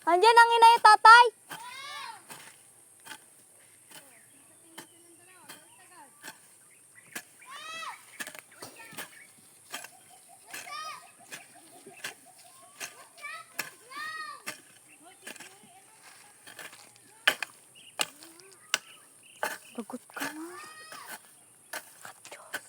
Andiyan ang ina yung tatay. Lagot ka na. Diyos.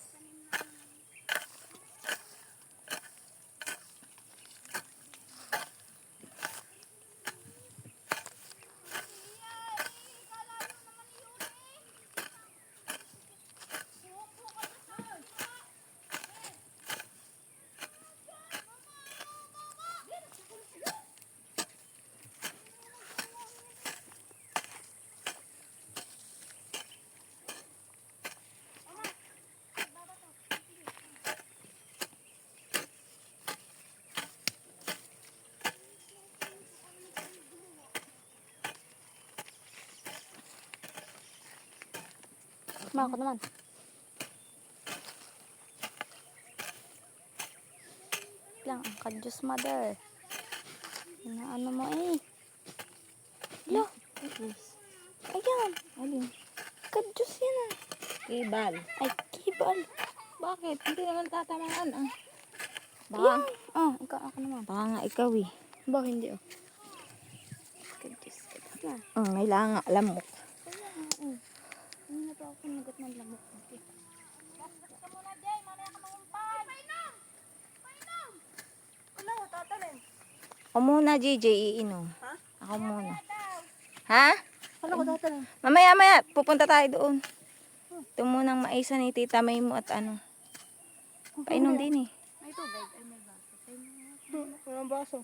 Bakit naman? Lang, ang kadyos mother. Ano mo eh. Lo. Ayan. Alin? Kadyos yan ah. Kibal. Ay, kibal. Bakit? Hindi naman tatamaan ah. Baka. Ako naman. Baka nga ikaw eh. Baka hindi oh. Kadyos na. May langa, lamok. Kaya nga oh. Hindi na pa ako nagat ng lamok. Okay. Gas ka muna, Jay. Mamaya ka mangumpay. Painom! Painom! Wala, tatalin. Ako muna, JJ, iinom. Ha? Ako muna. Ha? Wala ko tatalin. Mamaya, pupunta tayo doon. Ito munang maisa ni Tita May mo at ano. Painom din eh. May tubig. Ay, may baso. Walang baso.